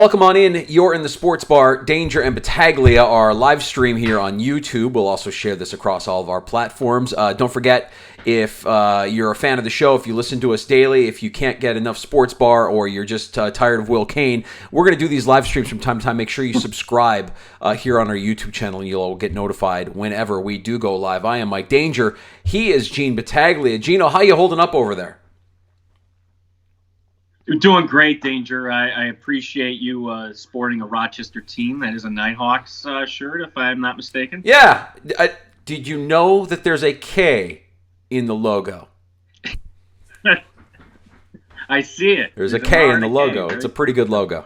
Welcome on in. You're in the Sports Bar. Danger and Battaglia are live stream here on YouTube. We'll also share this across all of our platforms. Don't forget, if you're a fan of the show, if you listen to us daily, if you can't get enough Sports Bar or you're just tired of Will Kane, we're going to do these live streams from time to time. Make sure you subscribe here on our YouTube channel and you'll get notified whenever we do go live. I am Mike Danger. He is Gene Battaglia. Gino, how you holding up over there? You're doing great, Danger. I appreciate you sporting a Rochester team. That is a Nighthawks shirt, if I'm not mistaken. Yeah. Did you know that there's a K in the logo? I see it. There's a K in the logo. It's a pretty good logo.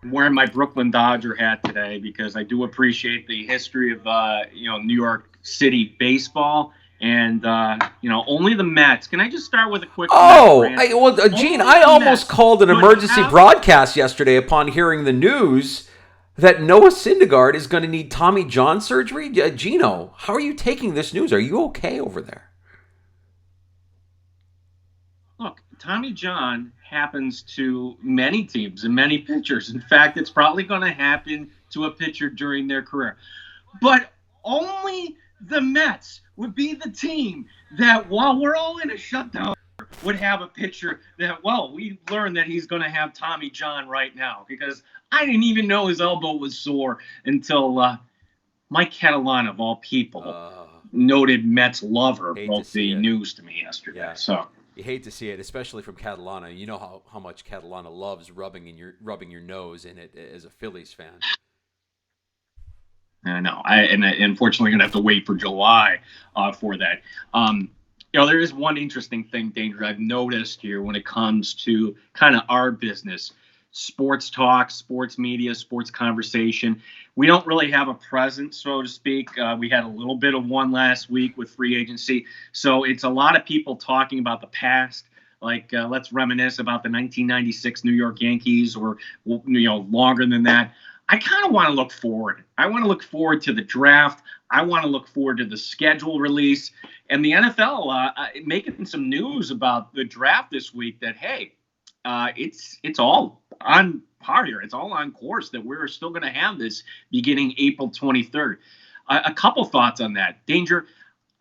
I'm wearing my Brooklyn Dodger hat today because I do appreciate the history of New York City baseball. And, only the Mets. Can I just start with a quick... Gene, I almost called an emergency broadcast yesterday upon hearing the news that Noah Syndergaard is going to need Tommy John surgery. Gino, how are you taking this news? Are you okay over there? Look, Tommy John happens to many teams and many pitchers. In fact, it's probably going to happen to a pitcher during their career. But only the Mets would be the team that, while we're all in a shutdown, would have a pitcher that, we learned that he's going to have Tommy John right now, because I didn't even know his elbow was sore until Mike Catalana, of all people, noted Mets lover, broke the news to me yesterday. Yeah. So you hate to see it, especially from Catalana. You know how much Catalana loves rubbing your nose in it as a Phillies fan. I know. And unfortunately, going to have to wait for July for that. There is one interesting thing, Danger, I've noticed here when it comes to kind of our business, sports talk, sports media, sports conversation. We don't really have a presence, so to speak. We had a little bit of one last week with free agency. So it's a lot of people talking about the past. Like, let's reminisce about the 1996 New York Yankees, or, longer than that. I kind of want to look forward. I want to look forward to the draft. I want to look forward to the schedule release. And the NFL making some news about the draft this week that, hey, it's all on par here. It's all on course that we're still going to have this beginning April 23rd. A couple thoughts on that. Danger,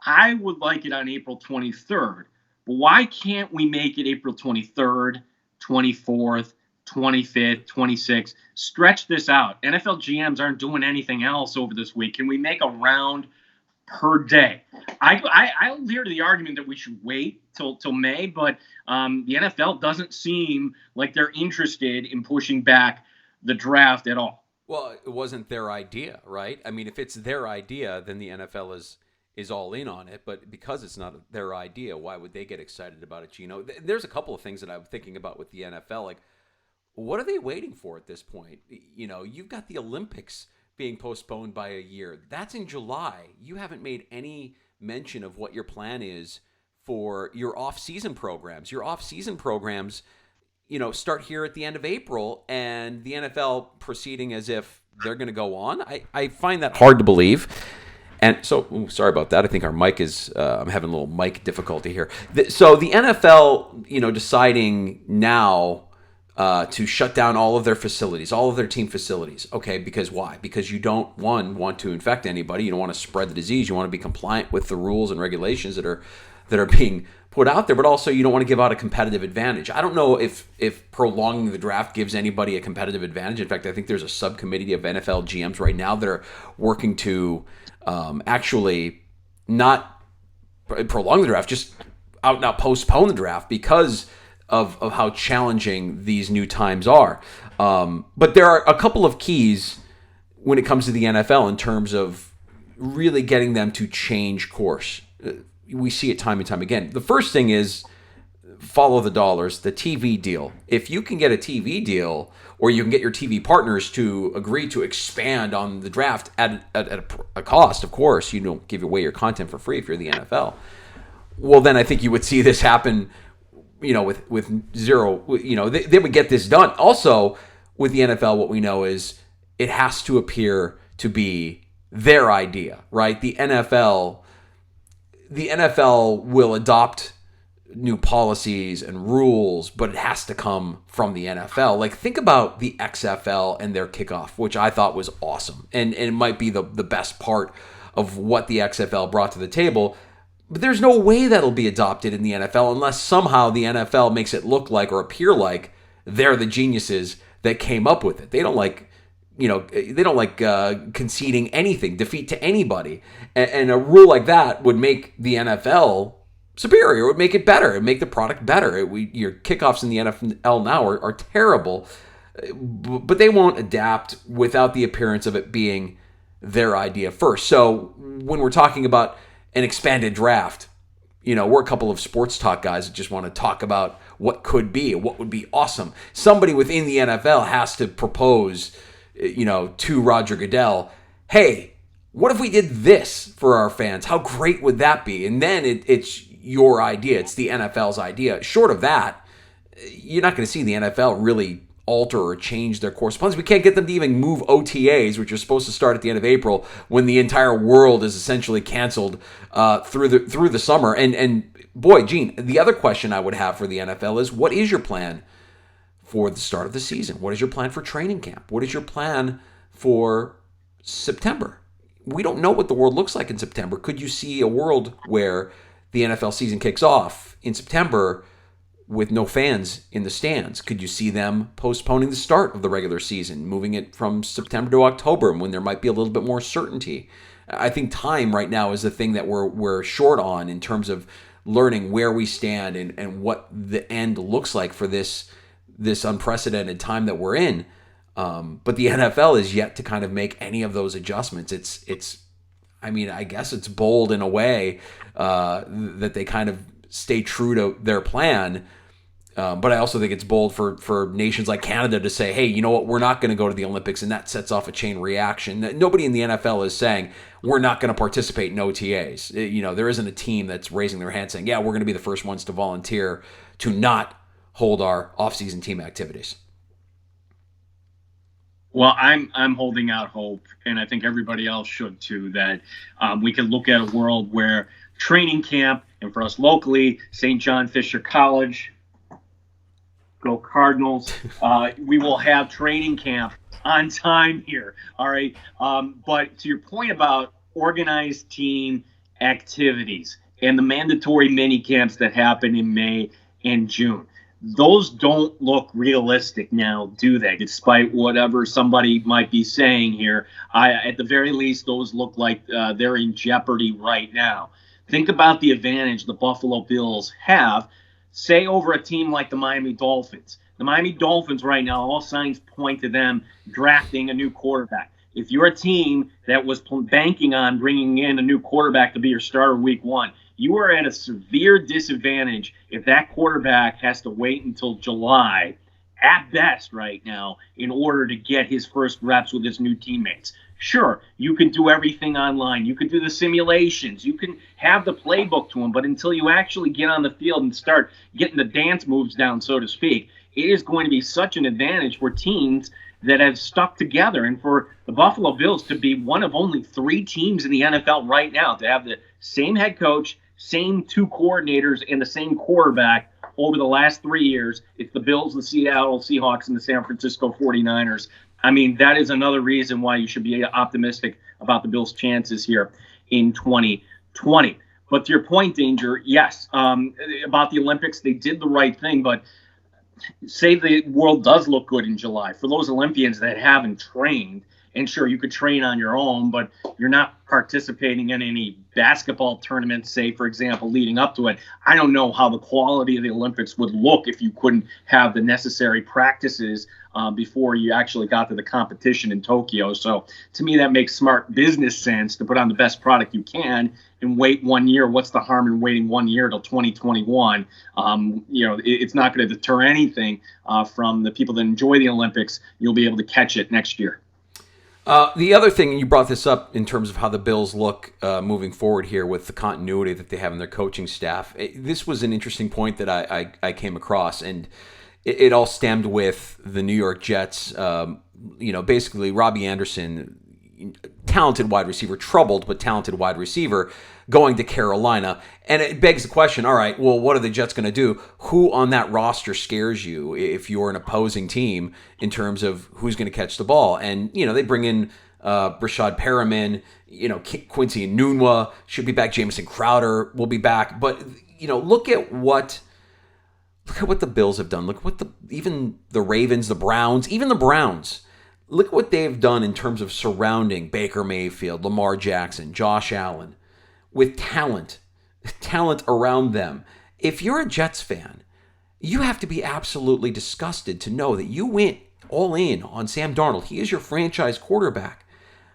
I would like it on April 23rd, but why can't we make it April 23rd, 24th, 25th, 26th, stretch this out. NFL GMs aren't doing anything else over this week. Can we make a round per day? I'll hear to the argument that we should wait till May, but the NFL doesn't seem like they're interested in pushing back the draft at all. Well, it wasn't their idea, right? I mean, if it's their idea, then the NFL is all in on it. But because it's not their idea, why would they get excited about it, Gino? There's a couple of things that I'm thinking about with the NFL, like, what are they waiting for at this point? You've got the Olympics being postponed by a year. That's in July. You haven't made any mention of what your plan is for your off-season programs. Your off-season programs, start here at the end of April, and the NFL proceeding as if they're going to go on. I find that hard to believe. And so, sorry about that. I think our mic is, I'm having a little mic difficulty here. So the NFL, deciding now to shut down all of their facilities, all of their team facilities. Okay, because why? Because you don't, want to infect anybody. You don't want to spread the disease. You want to be compliant with the rules and regulations that are being put out there, but also you don't want to give out a competitive advantage. I don't know if prolonging the draft gives anybody a competitive advantage. In fact, I think there's a subcommittee of NFL GMs right now that are working to actually not prolong the draft, just out and out postpone the draft because of how challenging these new times are. But there are a couple of keys when it comes to the NFL in terms of really getting them to change course. We see it time and time again. The first thing is follow the dollars, the TV deal. If you can get a TV deal, or you can get your TV partners to agree to expand on the draft at a cost, of course, you don't give away your content for free if you're the NFL. Well, then I think you would see this happen with zero, they would get this done. Also, with the NFL, what we know is it has to appear to be their idea, right? The NFL will adopt new policies and rules, but it has to come from the NFL. Like, think about the XFL and their kickoff, which I thought was awesome. And it might be the best part of what the XFL brought to the table. But there's no way that'll be adopted in the NFL unless somehow the NFL makes it look like or appear like they're the geniuses that came up with it. They don't like conceding anything, defeat to anybody. And a rule like that would make the NFL superior. It would make it better. It would make the product better. Your kickoffs in the NFL now are terrible, but they won't adapt without the appearance of it being their idea first. So when we're talking about an expanded draft, we're a couple of sports talk guys that just want to talk about what could be, what would be awesome. Somebody within the NFL has to propose, to Roger Goodell, hey, what if we did this for our fans? How great would that be? And then it's your idea. It's the NFL's idea. Short of that, you're not going to see the NFL really alter or change their course of plans. We can't get them to even move OTAs, which are supposed to start at the end of April, when the entire world is essentially canceled through the summer. And boy, Gene, the other question I would have for the NFL is, what is your plan for the start of the season? What is your plan for training camp? What is your plan for September? We don't know what the world looks like in September. Could you see a world where the NFL season kicks off in September with no fans in the stands? Could you see them postponing the start of the regular season, moving it from September to October when there might be a little bit more certainty? I think time right now is the thing that we're short on in terms of learning where we stand and what the end looks like for this unprecedented time that we're in. But the NFL is yet to kind of make any of those adjustments. I guess it's bold in a way that they kind of stay true to their plan. But I also think it's bold for nations like Canada to say, hey, you know what, we're not going to go to the Olympics, and that sets off a chain reaction. Nobody in the NFL is saying we're not going to participate in OTAs. There isn't a team that's raising their hand saying, yeah, we're going to be the first ones to volunteer to not hold our off-season team activities. Well, I'm holding out hope, and I think everybody else should too, that we can look at a world where training camp, and for us locally, St. John Fisher College, go Cardinals, we will have training camp on time here, all right? But to your point about organized team activities and the mandatory mini camps that happen in May and June, those don't look realistic now, do they? Despite whatever somebody might be saying here, at the very least, those look like they're in jeopardy right now. Think about the advantage the Buffalo Bills have, say, over a team like the Miami Dolphins. The Miami Dolphins right now, all signs point to them drafting a new quarterback. If you're a team that was banking on bringing in a new quarterback to be your starter week one, you are at a severe disadvantage if that quarterback has to wait until July, at best right now, in order to get his first reps with his new teammates. Sure, you can do everything online. You can do the simulations. You can have the playbook to him. But until you actually get on the field and start getting the dance moves down, so to speak, it is going to be such an advantage for teams that have stuck together. And for the Buffalo Bills to be one of only 3 teams in the NFL right now to have the same head coach, same 2 coordinators, and the same quarterback over the last 3 years, it's the Bills, the Seattle Seahawks, and the San Francisco 49ers. I mean, that is another reason why you should be optimistic about the Bills' chances here in 2020. But to your point, Danger, yes, about the Olympics, they did the right thing, but say the world does look good in July. For those Olympians that haven't trained, and sure, you could train on your own, but you're not participating in any basketball tournaments, say, for example, leading up to it. I don't know how the quality of the Olympics would look if you couldn't have the necessary practices before you actually got to the competition in Tokyo. So to me, that makes smart business sense to put on the best product you can and wait 1 year. What's the harm in waiting 1 year till 2021? It's not going to deter anything from the people that enjoy the Olympics. You'll be able to catch it next year. The other thing, and you brought this up in terms of how the Bills look moving forward here with the continuity that they have in their coaching staff. This was an interesting point that I came across, and it all stemmed with the New York Jets. Basically Robbie Anderson talented wide receiver, troubled but talented wide receiver, going to Carolina. And it begs the question, all right, well, what are the Jets going to do? Who on that roster scares you if you're an opposing team in terms of who's going to catch the ball? And, they bring in Brashad Perriman, Quincy Enunwa should be back. Jamison Crowder will be back. But, look at what the Bills have done. Look at what even the Ravens, the Browns, even the Browns, look at what they've done in terms of surrounding Baker Mayfield, Lamar Jackson, Josh Allen, with talent around them. If you're a Jets fan, you have to be absolutely disgusted to know that you went all in on Sam Darnold. He is your franchise quarterback.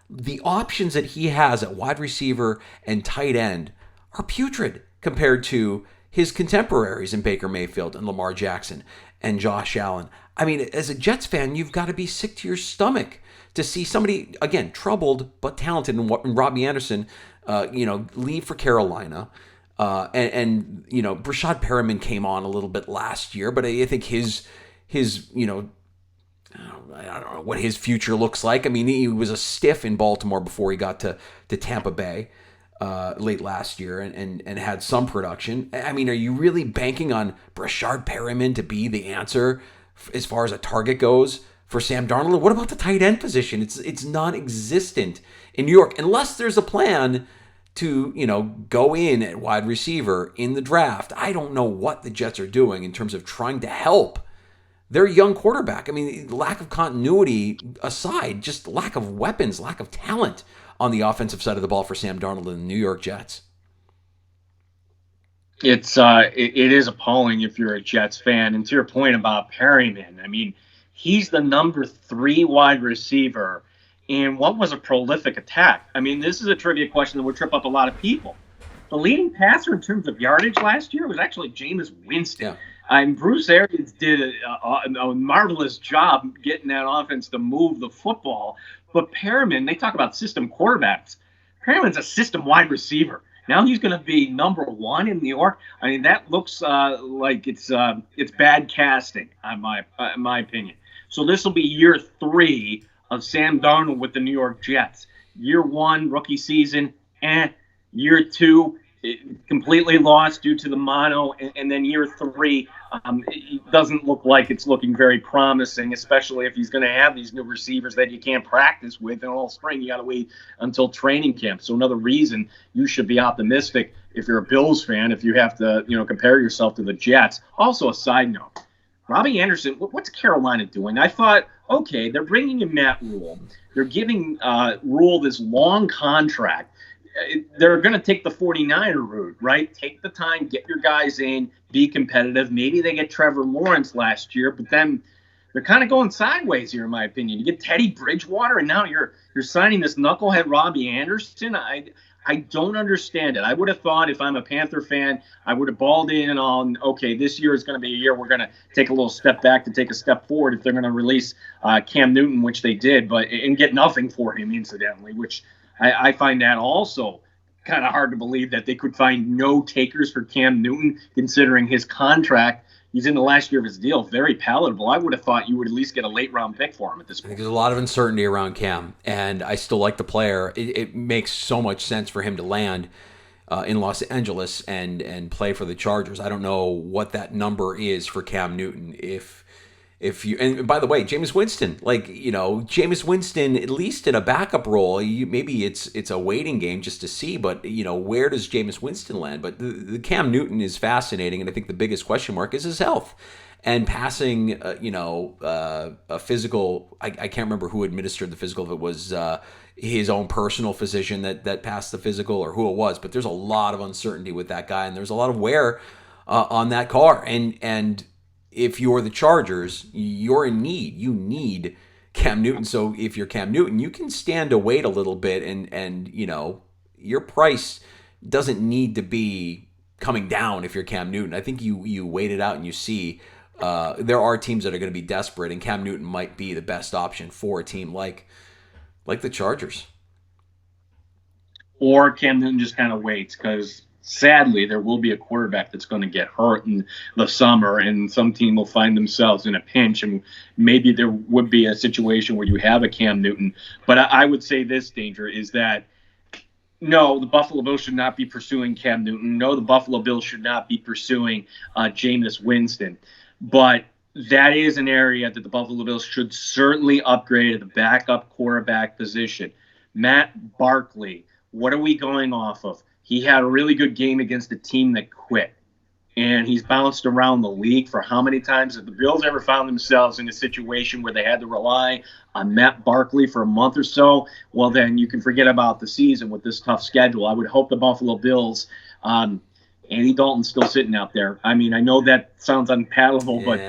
The options that he has at wide receiver and tight end are putrid compared to his contemporaries in Baker Mayfield and Lamar Jackson and Josh Allen. I mean, as a Jets fan, you've got to be sick to your stomach to see somebody, again, troubled but talented, and Robbie Anderson, leave for Carolina. And Brashad Perriman came on a little bit last year, but I think his I don't know what his future looks like. I mean, he was a stiff in Baltimore before he got to Tampa Bay late last year and had some production. I mean, are you really banking on Brashad Perriman to be the answer as far as a target goes for Sam Darnold? What about the tight end position? It's non-existent in New York unless there's a plan to, go in at wide receiver in the draft. I don't know what the Jets are doing in terms of trying to help their young quarterback. I mean, lack of continuity aside, just lack of weapons, lack of talent on the offensive side of the ball for Sam Darnold and the New York Jets. It is appalling if you're a Jets fan. And to your point about Perryman, I mean, he's the number 3 wide receiver in what was a prolific attack. I mean, this is a trivia question that would trip up a lot of people. The leading passer in terms of yardage last year was actually Jameis Winston. Yeah. And Bruce Arians did a marvelous job getting that offense to move the football. But Perriman, they talk about system quarterbacks. Perriman's a system wide receiver. Now he's going to be number 1 in New York. I mean, that looks like it's bad casting, in my opinion. So this will be year 3 of Sam Darnold with the New York Jets. Year 1, rookie season, Year 2, completely lost due to the mono, and then year 3, it doesn't look like it's looking very promising, especially if he's going to have these new receivers that you can't practice with in all spring. You got to wait until training camp. So another reason you should be optimistic if you're a Bills fan, if you have to, compare yourself to the Jets. Also, a side note, Robbie Anderson, what's Carolina doing? I thought, okay, they're bringing in Matt Rule. They're giving Rule this long contract. They're going to take the 49er route, right? Take the time, get your guys in, be competitive. Maybe they get Trevor Lawrence last year, but then they're kind of going sideways here, in my opinion. You get Teddy Bridgewater, and now you're signing this knucklehead Robbie Anderson. I don't understand it. I would have thought if I'm a Panther fan, I would have balled in on, okay, this year is going to be a year we're going to take a little step back to take a step forward if they're going to release Cam Newton, which they did, and get nothing for him, incidentally, which I find that also kind of hard to believe that they could find no takers for Cam Newton, considering his contract. He's in the last year of his deal, very palatable. I would have thought you would at least get a late-round pick for him at this point. I think there's a lot of uncertainty around Cam, and I still like the player. It makes so much sense for him to land in Los Angeles and play for the Chargers. I don't know what that number is for Cam Newton. If you, and by the way, Jameis Winston, Jameis Winston, at least in a backup role, maybe it's a waiting game just to see, but where does Jameis Winston land? But the Cam Newton is fascinating, and I think the biggest question mark is his health and passing. A physical. I can't remember who administered the physical. If it was his own personal physician that passed the physical, or who it was, but there's a lot of uncertainty with that guy, and there's a lot of wear on that car, and if you're the Chargers, you're in need. You need Cam Newton. So if you're Cam Newton, you can stand to wait a little bit, and your price doesn't need to be coming down if you're Cam Newton. I think you wait it out and you see there are teams that are going to be desperate, and Cam Newton might be the best option for a team like the Chargers. Or Cam Newton just kind of waits because sadly, there will be a quarterback that's going to get hurt in the summer, and some team will find themselves in a pinch, and maybe there would be a situation where you have a Cam Newton. But I would say this, Danger, is that no, the Buffalo Bills should not be pursuing Cam Newton. No, the Buffalo Bills should not be pursuing Jameis Winston. But that is an area that the Buffalo Bills should certainly upgrade at the backup quarterback position. Matt Barkley, what are we going off of? He had a really good game against a team that quit. And he's bounced around the league for how many times? If the Bills ever found themselves in a situation where they had to rely on Matt Barkley for a month or so, well, then you can forget about the season with this tough schedule. I would hope the Buffalo Bills, Andy Dalton's still sitting out there. I mean, I know that sounds unpalatable, but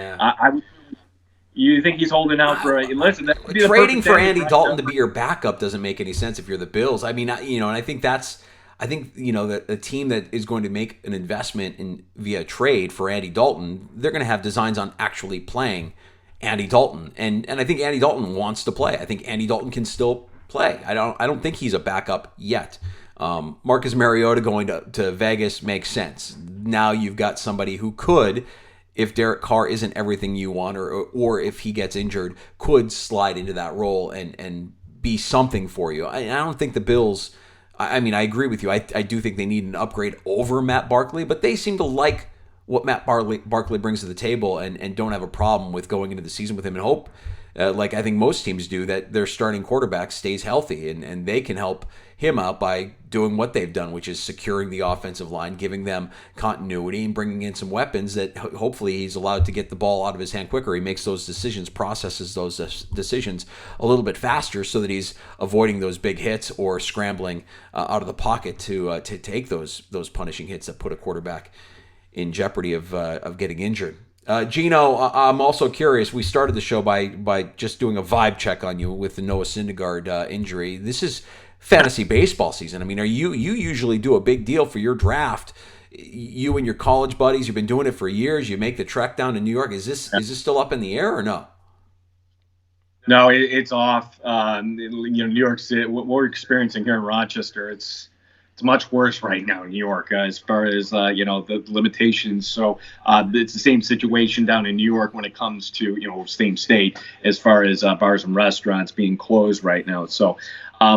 you think he's holding out for a – listen, that would be trading for Andy Dalton to be your backup doesn't make any sense if you're the Bills. I mean, and I think that's – I think, that a team that is going to make an investment in via trade for Andy Dalton, they're going to have designs on actually playing Andy Dalton. And I think Andy Dalton wants to play. I think Andy Dalton can still play. I don't think he's a backup yet. Marcus Mariota going to Vegas makes sense. Now you've got somebody who could, if Derek Carr isn't everything you want, or if he gets injured, could slide into that role and be something for you. I don't think the Bills... I mean, I agree with you. I do think they need an upgrade over Matt Barkley, but they seem to like what Matt Barkley brings to the table and don't have a problem with going into the season with him and hope, like I think most teams do, that their starting quarterback stays healthy and they can help him out by doing what they've done, which is securing the offensive line, giving them continuity, and bringing in some weapons that hopefully he's allowed to get the ball out of his hand quicker. He makes those decisions, processes those decisions a little bit faster so that he's avoiding those big hits or scrambling out of the pocket to take those punishing hits that put a quarterback in jeopardy of getting injured. Gino, I'm also curious. We started the show by just doing a vibe check on you with the Noah Syndergaard injury. This is fantasy baseball season. I mean, you usually do a big deal for your draft. You and your college buddies, you've been doing it for years. You make the trek down to New York. Is this still up in the air or no? No, it's off. New York City, what we're experiencing here in Rochester, it's much worse right now in New York as far as the limitations. So it's the same situation down in New York when it comes to same state as far as bars and restaurants being closed right now. So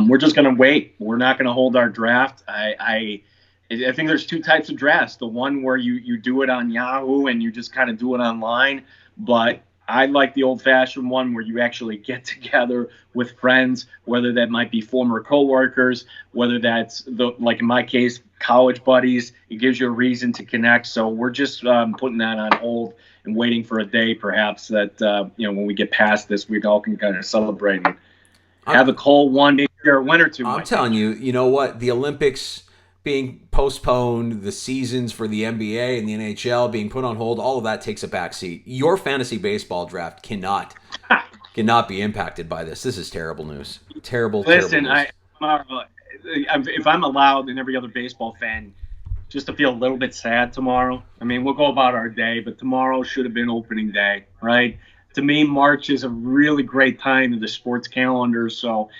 we're just going to wait. We're not going to hold our draft. I think there's two types of drafts. The one where you do it on Yahoo and you just kind of do it online, but I like the old-fashioned one where you actually get together with friends, whether that might be former coworkers, whether that's like in my case, college buddies. It gives you a reason to connect. So we're just putting that on hold and waiting for a day, perhaps that when we get past this, we all can kind of celebrate and have a cold one day or a win or two. I'm telling you, you know what? The Olympics being postponed, the seasons for the NBA and the NHL being put on hold, all of that takes a backseat. Your fantasy baseball draft cannot be impacted by this. This is terrible news. Terrible news. If I'm allowed, and every other baseball fan, just to feel a little bit sad tomorrow. I mean, we'll go about our day, but tomorrow should have been opening day, right? To me, March is a really great time in the sports calendar. So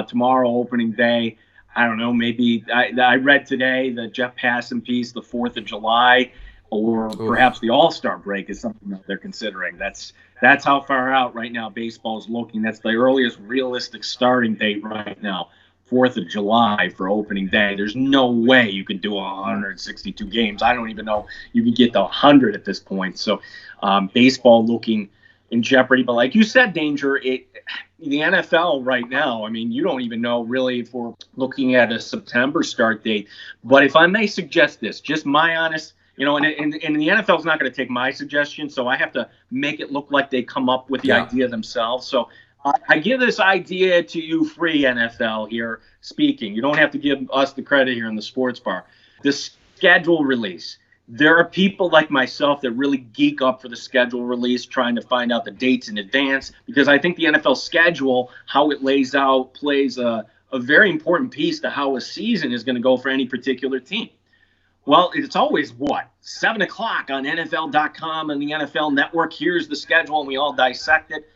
tomorrow, opening day, I don't know, maybe I read today the Jeff Passan piece, the 4th of July, or perhaps the All-Star break is something that they're considering. That's how far out right now baseball is looking. That's the earliest realistic starting date right now, 4th of July for opening day. There's no way you could do 162 games. I don't even know you can get to 100 at this point. So baseball looking in jeopardy. But like you said, Danger, the NFL right now, I mean, you don't even know really if we're looking at a September start date. But if I may suggest this, just my honest, and the NFL is not going to take my suggestion, so I have to make it look like they come up with the idea themselves. So I give this idea to you free, NFL, here speaking. You don't have to give us the credit here in the sports bar. The schedule release. There are people like myself that really geek up for the schedule release, trying to find out the dates in advance, because I think the NFL schedule, how it lays out, plays a very important piece to how a season is going to go for any particular team. Well, it's always, 7 o'clock on NFL.com and the NFL Network. Here's the schedule, and we all dissect it.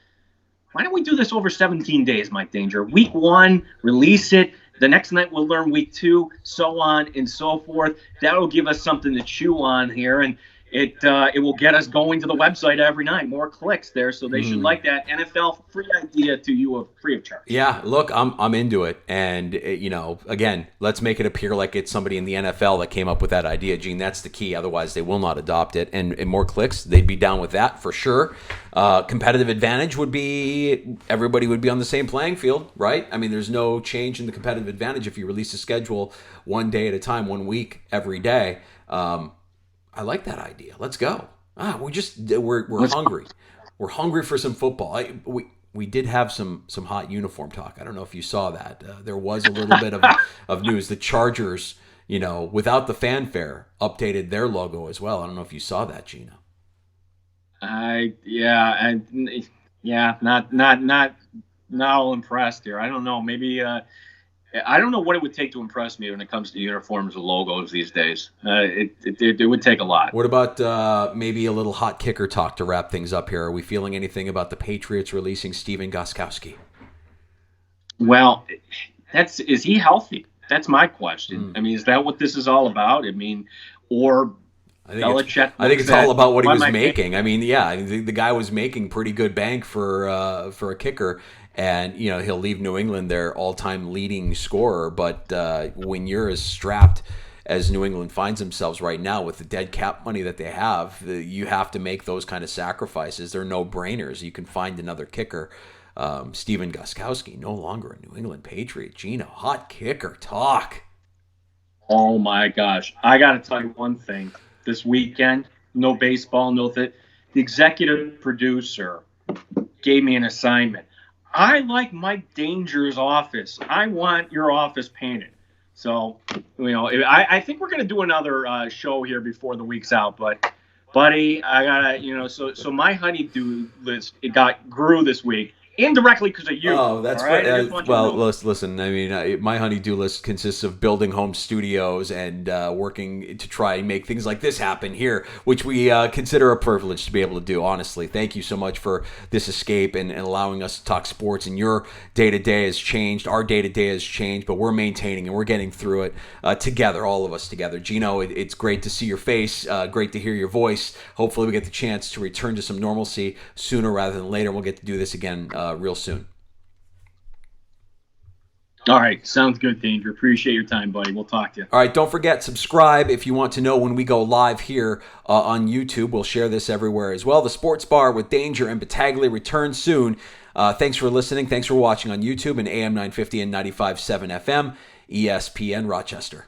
Why don't we do this over 17 days, Mike Danger? Week 1, release it. The next night we'll learn week 2, so on and so forth. That'll give us something to chew on here, and it will get us going to the website every night. More clicks there, so they should like that. NFL free idea to you, free of charge. Yeah, look, I'm into it, and again, let's make it appear like it's somebody in the NFL that came up with that idea, Gene. That's the key. Otherwise, they will not adopt it. And more clicks, they'd be down with that for sure. Competitive advantage would be everybody would be on the same playing field, right? I mean, there's no change in the competitive advantage if you release a schedule one day at a time, 1 week every day. I like that idea. Let's go. We're hungry. We're hungry for some football. We did have some hot uniform talk. I don't know if you saw that. There was a little bit of news. The Chargers, without the fanfare, updated their logo as well. I don't know if you saw that, Gino. Not all impressed here. I don't know. Maybe I don't know what it would take to impress me when it comes to uniforms or logos these days. It would take a lot. What about maybe a little hot kicker talk to wrap things up here? Are we feeling anything about the Patriots releasing Steven Gostkowski? Well, is he healthy? That's my question. I mean, is that what this is all about? I mean, or Belichick? I think it's all about what he was making. I mean, yeah, the guy was making pretty good bank for a kicker. And, he'll leave New England their all-time leading scorer. But when you're as strapped as New England finds themselves right now with the dead cap money that they have, you have to make those kind of sacrifices. They're no-brainers. You can find another kicker. Steven Gostkowski, no longer a New England Patriot. Gino, hot kicker talk. Oh, my gosh. I got to tell you one thing. This weekend, no baseball, the executive producer gave me an assignment. I like Mike Danger's office. I want your office painted. So, I think we're going to do another show here before the week's out. But, buddy, I got to, so my honeydew list, grew this week. Indirectly because of you. Oh, that's right. Well, listen. I mean, my honey-do list consists of building home studios and working to try and make things like this happen here, which we consider a privilege to be able to do. Honestly, thank you so much for this escape and allowing us to talk sports. And your day-to-day has changed. Our day-to-day has changed, but we're maintaining and we're getting through it together, all of us together. Gino, it's great to see your face. Great to hear your voice. Hopefully, we get the chance to return to some normalcy sooner rather than later. We'll get to do this again real soon. All right. Sounds good, Danger. Appreciate your time, buddy. We'll talk to you. All right. Don't forget, subscribe if you want to know when we go live here on YouTube. We'll share this everywhere as well. The Sports Bar with Danger and Battaglia returns soon. Thanks for listening. Thanks for watching on YouTube and AM 950 and 95.7 FM, ESPN Rochester.